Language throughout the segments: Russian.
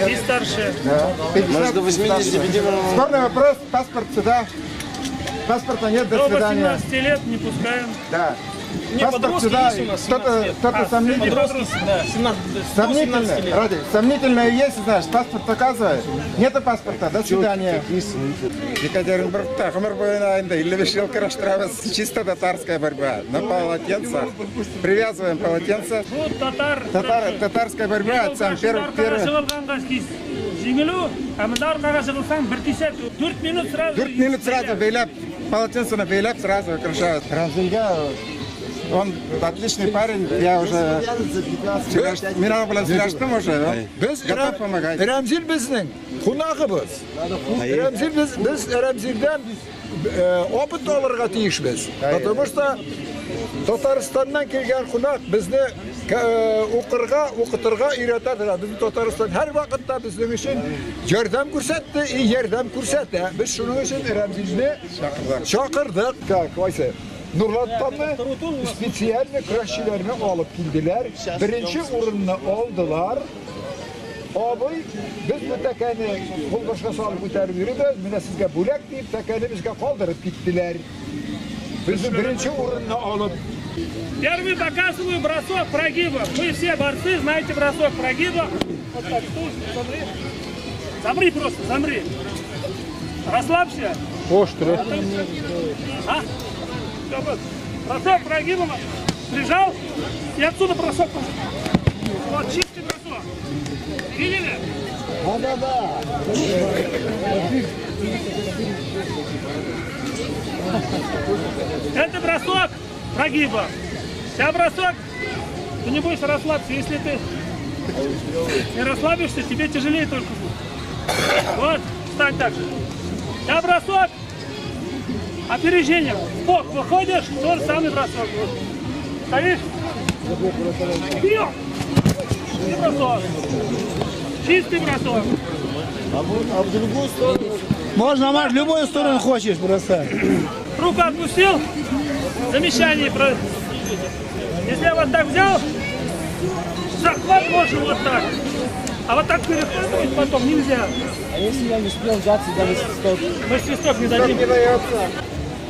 И старше. Может, до 85. Спорный вопрос, паспорт сюда. Паспорта нет, до свидания. До 18 лет не пускаем. Да. Паспорт сюда, кто-то сомнительный. Да, 17 Ради, сомнительное есть, знаешь, паспорт показывает. Нету паспорта, до свидания. Екатеринбург, Тахмар Буйна, 55 жил Караштравец, чисто татарская борьба. На полотенце, привязываем полотенце. Вот Татарская борьба, сам первый. Жеңілу, амыдар жығылсаң 4 минут сразу. 4 минут сразу бейлап, полотенце бейлап, сразу украшают. Рамзильга, он отличный парень, я уже меня было связано уже, готов помогать. Рамзил біздің қонағыбыз. Біз Рамзилден опыт алырға тиішбіз. Потому что Татарстаннан келген қонақ бізді оқытырға үйретеді. Біздің Татарстан әр вақытта біздің үшін жәрдем көрсетті, жәрдем көрсетті. Біз шының үшін Рамзилді шақырдық. Как, Вайсы? Nurlat'tanı spesiyelli kreşçilerini alıp geldiler. Birinci urununu aldılar. Abi biz bu tekeni koldaşka salıp ötermiyoruz. Mine sizge bulak deyip tekeni bizge kaldırıp gittiler. Bizi birinci urununu alıp. Первый показываю бросок прогиба. Вы все борцы знаете бросок прогиба. Вот так, стой, замри. Замри просто, замри. Расслабься. Остро. А? Бросок прогибом, прижал и отсюда бросок. Вот чистый бросок. Видели? Да. Это бросок прогиба. Вся бросок, ты не бойся, расслабься. Если ты не расслабишься, тебе тяжелее только будет. Вот, встань так же. Вся бросок. Опережение. Бок выходишь, тот же самый бросок. Стоишь. Бьем. И бросок. Чистый бросок. А в другую сторону? Можно, Маш, в любую сторону хочешь бросать. Руку отпустил. Замещание. Если я вот так взял, захват можно вот так. А вот так перехватывать потом нельзя. А если я не успел взять себя на свисток? Мы свисток не дадим. Не дается.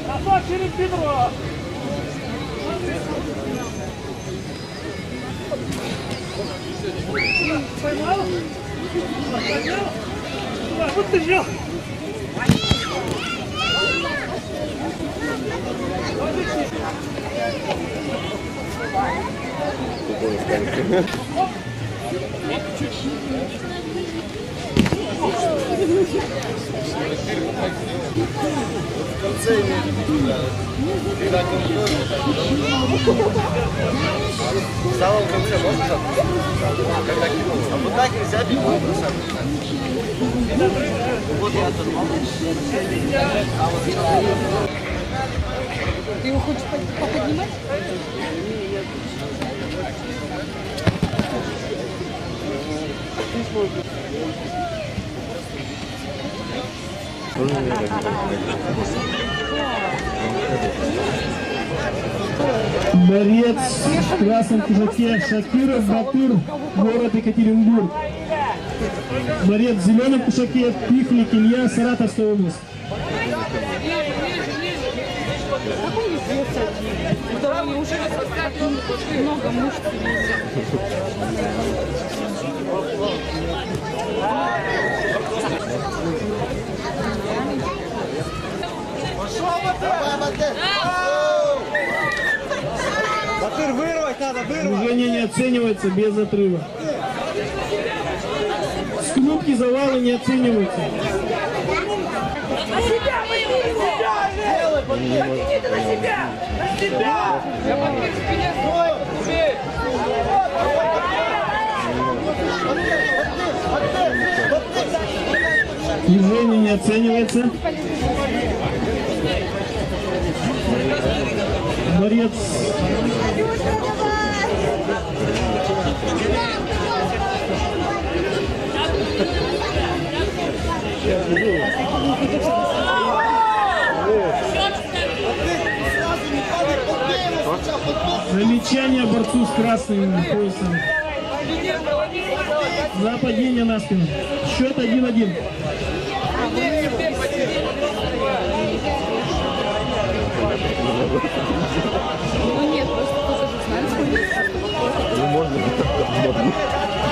Бросок через бедро. Поймал? Поднял? Да, вот ты взял. В конце когда в самом конце можно? А вот так нельзя бегом бросать. Вот я тоже могу. Ты его хочешь поднимать? Борец в красном кушаке Шакиров Батур, город Екатеринбург. Борец в зеленом кушаке Пихлик Илья, Саратовская область. Много мышц. Батыр, вырвать надо, вырвать! Движение не оценивается без отрыва. Скрутки, завалы не оцениваются. На себя, поднимите на себя! На себя! Движение не оценивается. Борец. Замечание борцу с красным поясом. За падение на спину. Счет 1-1. Ну нет, просто кто-то же знает, сколько. Ну, можно.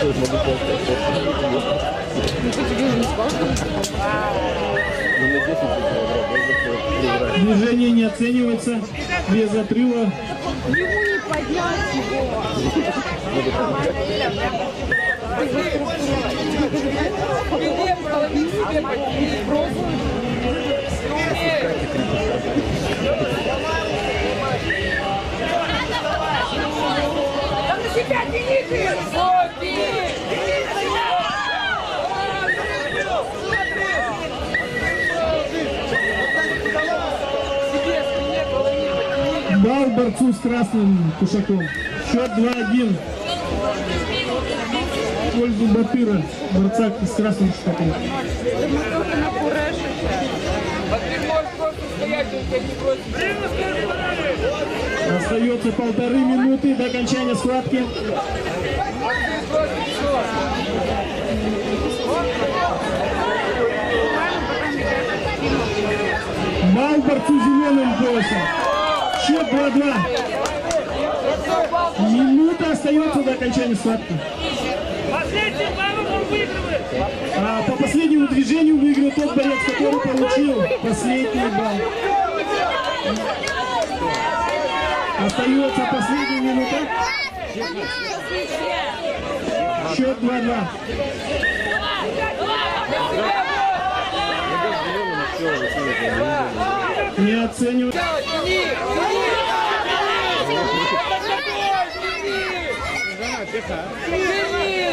Ну, ты тебе уже не спал, что ли? Движение не оценивается. Без отрыва. Ему не поднять его. Да на себя тяни ты! Бал борцу с красным кушаком. Счет 2-1. В пользу Батыра, борца с красным кушаком. Остается 1,5 минуты до окончания схватки. Бал борцу зеленым поясом. Счет 2-2. Минута остается до окончания схватки. Последний балл он выигрывает! По последнему движению выиграл тот борец, который получил последний балл. Остается последняя минута. Счет 2-2. Не оцениваю.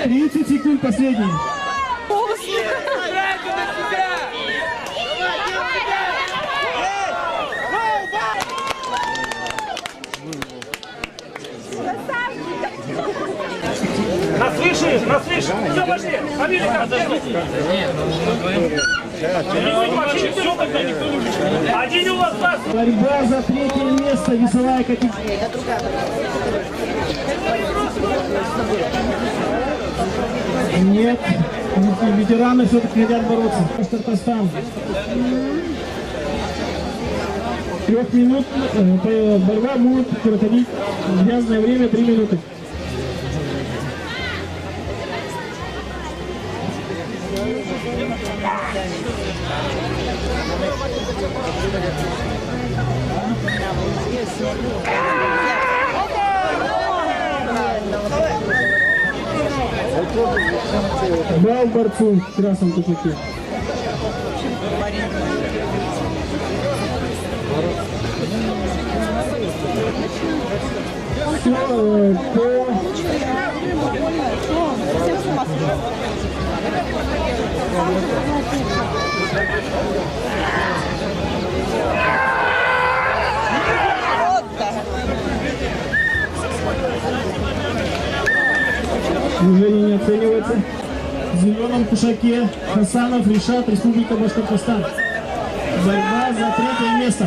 30 секунд последний. Нас выше, нас выше. Все, пошли. Фамилия как? Один у вас пас. Борьба за третье место. Весовая категория. Нет. Ветераны все-таки хотят бороться. Татарстан. 3 минут. Борьба будет проходить в грязное время 3 минуты. Бал борцу в красном кушаке. Все по... Движение не оценивается. В зеленом кушаке Хасанов Ришат, Республика Башкортостан. Борьба за третье место.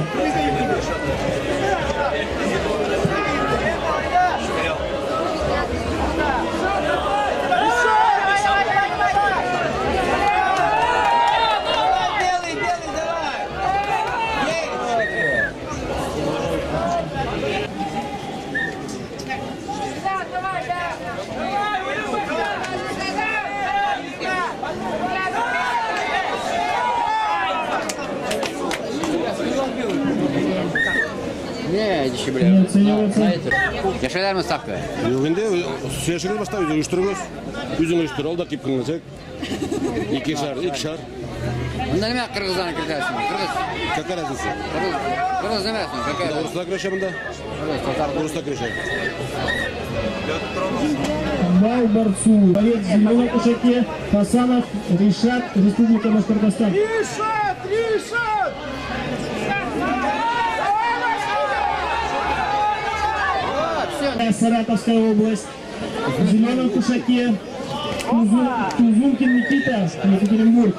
Не, дешевле. Не оценивается. Дешевле ми ставка? Енді сөшігіл бастап үйістіріңіз. Өзің үйістір ол да кеп кіріңізек. 2 шар. Онда неме Қырғыздан кіргізсің? Какая разница? Қырғыз немесің? Какая разница? Орысына кіреше мұнда? Орысына кіреше. Бал борцу. Борец в зеленом кушаке Хасанов Ришат, Республика Башкортостан. Ришат! Саратовская область. В зеленом кушаке Тузумкин Никита, Екатеринбург.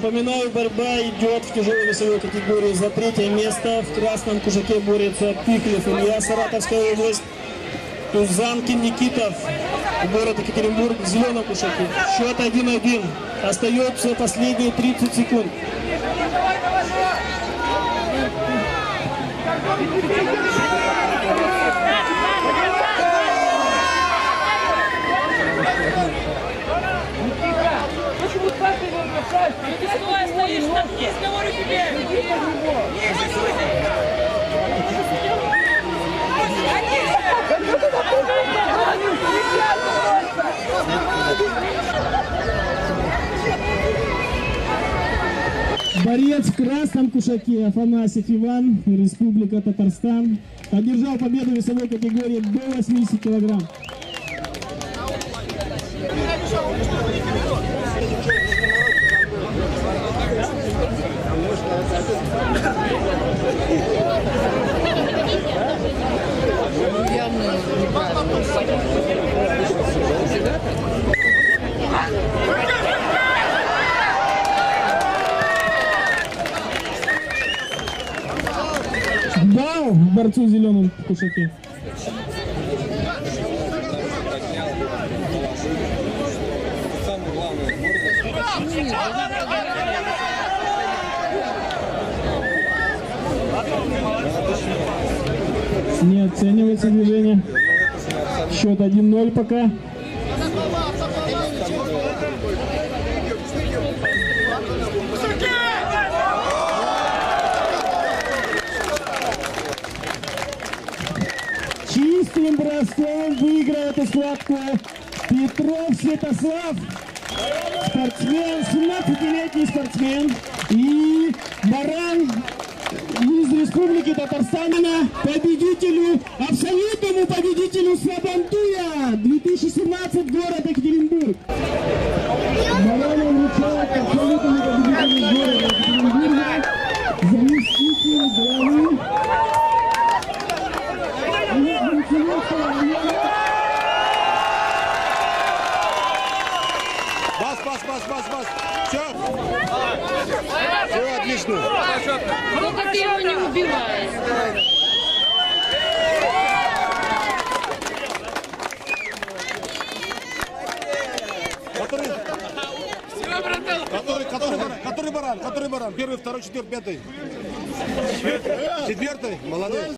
Напоминаю, борьба идет в тяжелой весовой категории. За 3-е место в красном кушаке борется Пиклев Илья, Саратовская область. Тузанкин Никитов, город Екатеринбург, в зеленом кушаке. Счет 1-1. Остается последние 30 секунд. Ты стой, стоишь, есть, говорю тебе! Борец в красном кушаке Афанасьев Иван, Республика Татарстан, одержал победу в весовой категории до 80 килограмм. Дал борцу в зеленом кушаке. Не оценивается движение. Счет 1-0 пока. Чистым броском выиграл эту схватку Петров Святослав. Спортсмен, 17-летний спортсмен. И баран из Республики Татарстан победителю, абсолютному победителю Сабантуя 2017, город Екатеринбург. Баран вручает абсолютному победителю города Екатеринбурга заместитель главы. Бас. Все. Все, отлично. Только ты его не убиваешь. Который баран? Первый, второй, четвертый, пятый. Четвертый? Молодец.